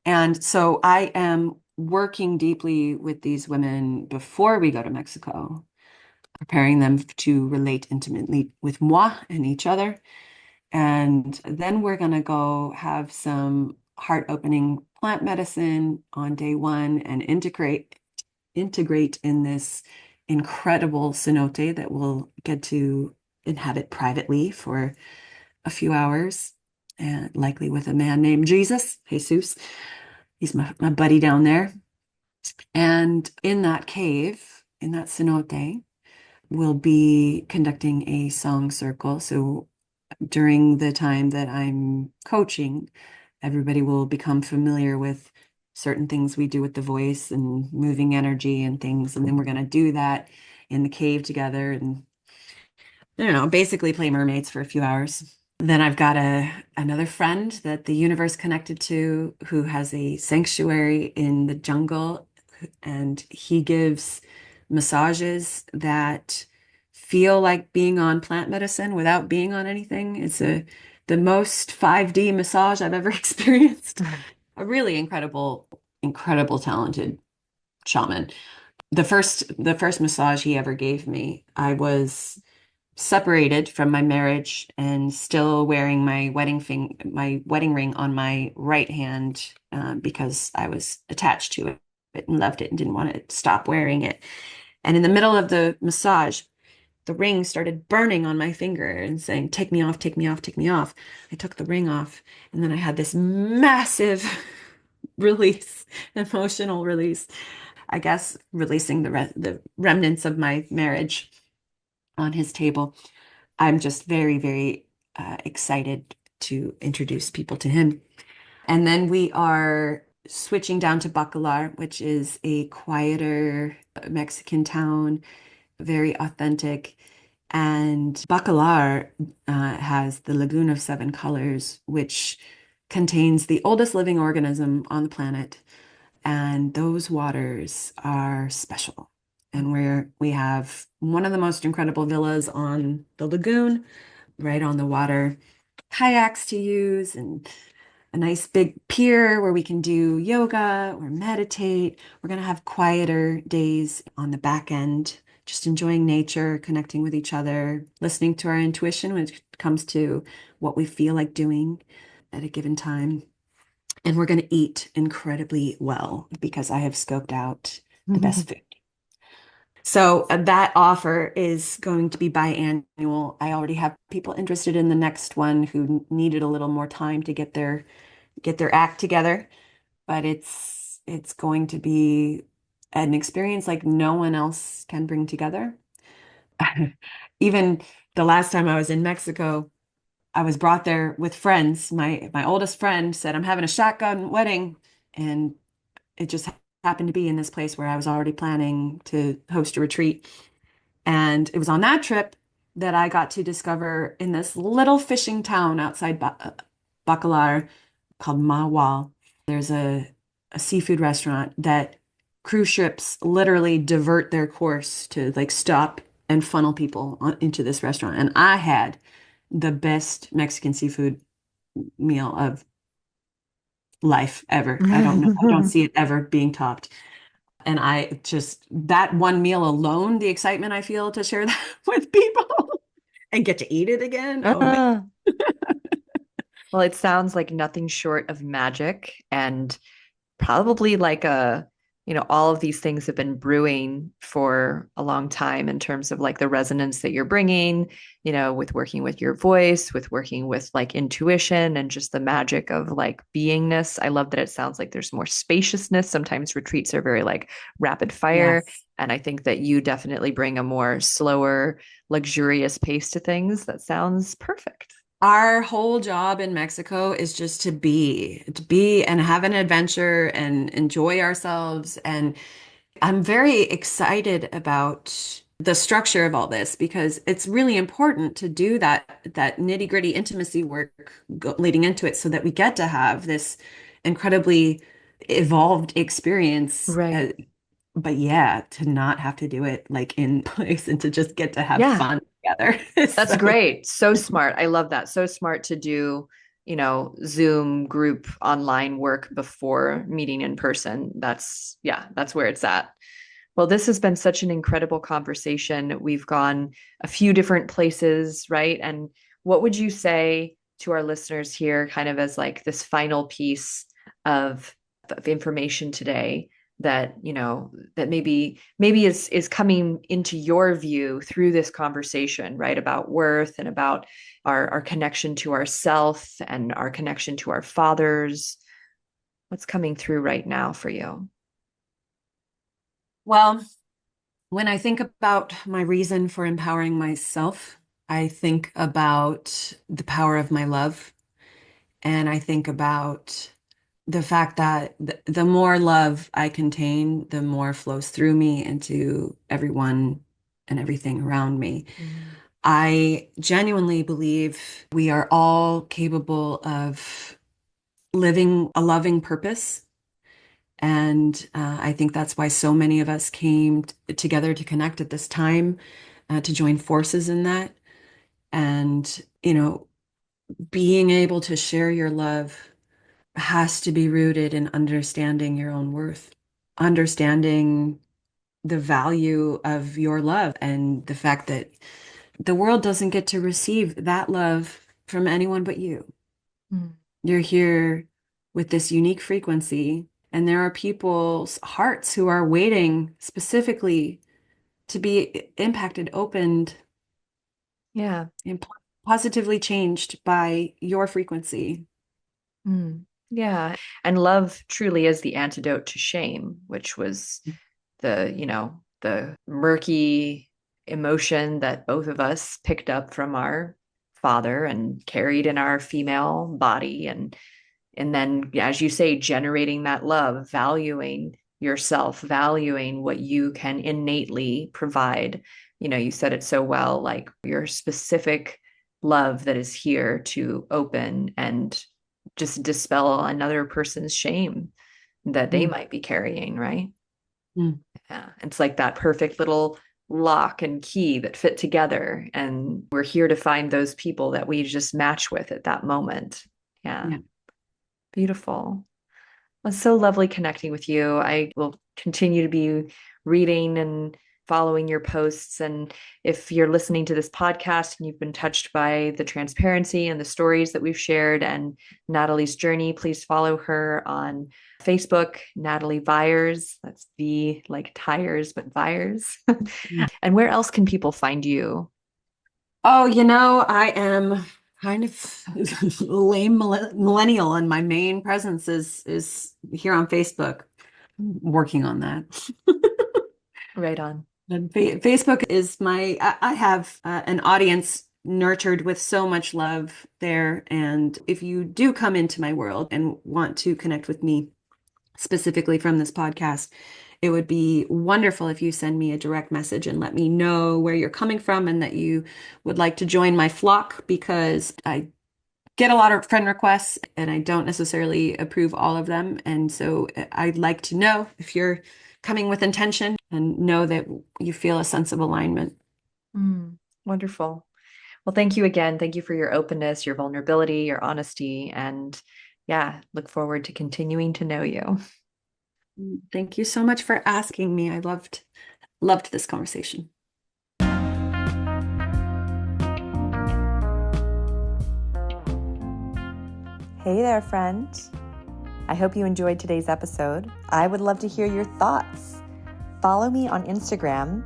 And so I am working deeply with these women before we go to Mexico, preparing them to relate intimately with moi and each other. And then we're going to go have some heart-opening plant medicine on day one and integrate in this incredible cenote that we'll get to inhabit privately for a few hours, and likely with a man named Jesus. He's my buddy down there. And in that cave, in that cenote, we'll be conducting a song circle. So during the time that I'm coaching, everybody will become familiar with certain things we do with the voice and moving energy and things. And then we're going to do that in the cave together and, I don't know, basically play mermaids for a few hours. Then I've got another friend that the universe connected to who has a sanctuary in the jungle, and he gives massages that feel like being on plant medicine without being on anything. It's the most 5D massage I've ever experienced. A really incredible talented shaman. The first massage he ever gave me, I was separated from my marriage and still wearing my wedding ring on my right hand because I was attached to it and loved it and didn't want to stop wearing it. And in the middle of the massage, the ring started burning on my finger and saying, "Take me off, take me off, take me off." I took the ring off, and then I had this massive release, emotional release. I guess releasing the remnants of my marriage on his table. I'm just very, very excited to introduce people to him. And then we are switching down to Bacalar, which is a quieter Mexican town, very authentic. And Bacalar has the Lagoon of Seven Colors, which contains the oldest living organism on the planet. And those waters are special. And we have one of the most incredible villas on the lagoon, right on the water, kayaks to use, and a nice big pier where we can do yoga or meditate. We're going to have quieter days on the back end, just enjoying nature, connecting with each other, listening to our intuition when it comes to what we feel like doing at a given time. And we're going to eat incredibly well because I have scoped out the best food. So that offer is going to be biannual. I already have people interested in the next one who needed a little more time to get their act together, but it's going to be an experience like no one else can bring together. Even the last time I was in Mexico, I was brought there with friends. My oldest friend said, "I'm having a shotgun wedding," and it just happened to be in this place where I was already planning to host a retreat. And it was on that trip that I got to discover in this little fishing town outside Bacalar called Mawal. There's a seafood restaurant that cruise ships literally divert their course to like stop and funnel people into this restaurant. And I had the best Mexican seafood meal of life ever. I don't know. I don't see it ever being topped. And I just, that one meal alone, the excitement I feel to share that with people and get to eat it again. Oh man. Ah, well, it sounds like nothing short of magic and probably like all of these things have been brewing for a long time in terms of like the resonance that you're bringing, with working with your voice, with working with like intuition and just the magic of like beingness. I love that it sounds like there's more spaciousness. Sometimes retreats are very like rapid fire. Yes. And I think that you definitely bring a more slower, luxurious pace to things that sounds perfect. Our whole job in Mexico is just to be and have an adventure and enjoy ourselves. And I'm very excited about the structure of all this because it's really important to do that nitty-gritty intimacy work leading into it so that we get to have this incredibly evolved experience. Right. But yeah, to not have to do it like in place and to just get to have Yeah. fun together. That's So great. So smart. I love that. So smart to do, Zoom group online work before meeting in person. Yeah, that's where it's at. Well, this has been such an incredible conversation. We've gone a few different places, right? And what would you say to our listeners here, kind of as like this final piece of information today that that maybe is coming into your view through this conversation, right, about worth and about our connection to ourself and our connection to our fathers? What's coming through right now for you? well, when I think about my reason for empowering myself, I think about the power of my love. And I think about the fact that the more love I contain, the more flows through me into everyone and everything around me. Mm. I genuinely believe we are all capable of living a loving purpose. And I think that's why so many of us came together to connect at this time, to join forces in that. And, being able to share your love has to be rooted in understanding your own worth, understanding the value of your love and the fact that the world doesn't get to receive that love from anyone but you. Mm. You're here with this unique frequency, and there are people's hearts who are waiting specifically to be impacted, opened, Yeah. and positively changed by your frequency. Mm. Yeah. And love truly is the antidote to shame, which was the murky emotion that both of us picked up from our father and carried in our female body. And then, as you say, generating that love, valuing yourself, valuing what you can innately provide. You said it so well, like your specific love that is here to open and just dispel another person's shame that they Mm, might be carrying, right? mm, Yeah. It's like that perfect little lock and key that fit together. And we're here to find those people that we just match with at that moment. Yeah. yeah. Beautiful. Well, it's so lovely connecting with you. I will continue to be reading and following your posts. And if you're listening to this podcast and you've been touched by the transparency and the stories that we've shared and Natalie's journey, please follow her on Facebook, Natalie Vires. That's V like tires, but Vires. Mm. And where else can people find you? Oh, I am kind of lame millennial, and my main presence is here on Facebook. I'm working on that. Right on. And Facebook is I have an audience nurtured with so much love there. And if you do come into my world and want to connect with me specifically from this podcast, it would be wonderful if you send me a direct message and let me know where you're coming from and that you would like to join my flock, because I get a lot of friend requests and I don't necessarily approve all of them. And so I'd like to know if you're coming with intention and know that you feel a sense of alignment. Mm, wonderful. Well, thank you again. Thank you for your openness, your vulnerability, your honesty, and yeah, look forward to continuing to know you. Thank you so much for asking me. I loved this conversation. Hey there, friend. I hope you enjoyed today's episode. I would love to hear your thoughts. Follow me on Instagram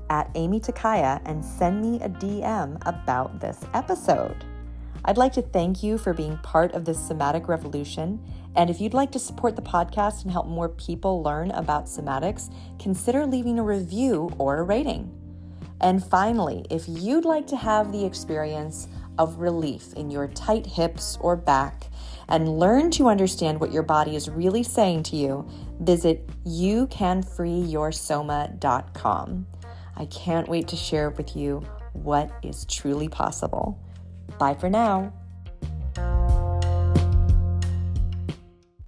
at Aimee Takaya and send me a DM about this episode. I'd like to thank you for being part of this somatic revolution. And if you'd like to support the podcast and help more people learn about somatics, consider leaving a review or a rating. And finally, if you'd like to have the experience of relief in your tight hips or back and learn to understand what your body is really saying to you, visit youcanfreeyoursoma.com. I can't wait to share with you what is truly possible. Bye for now.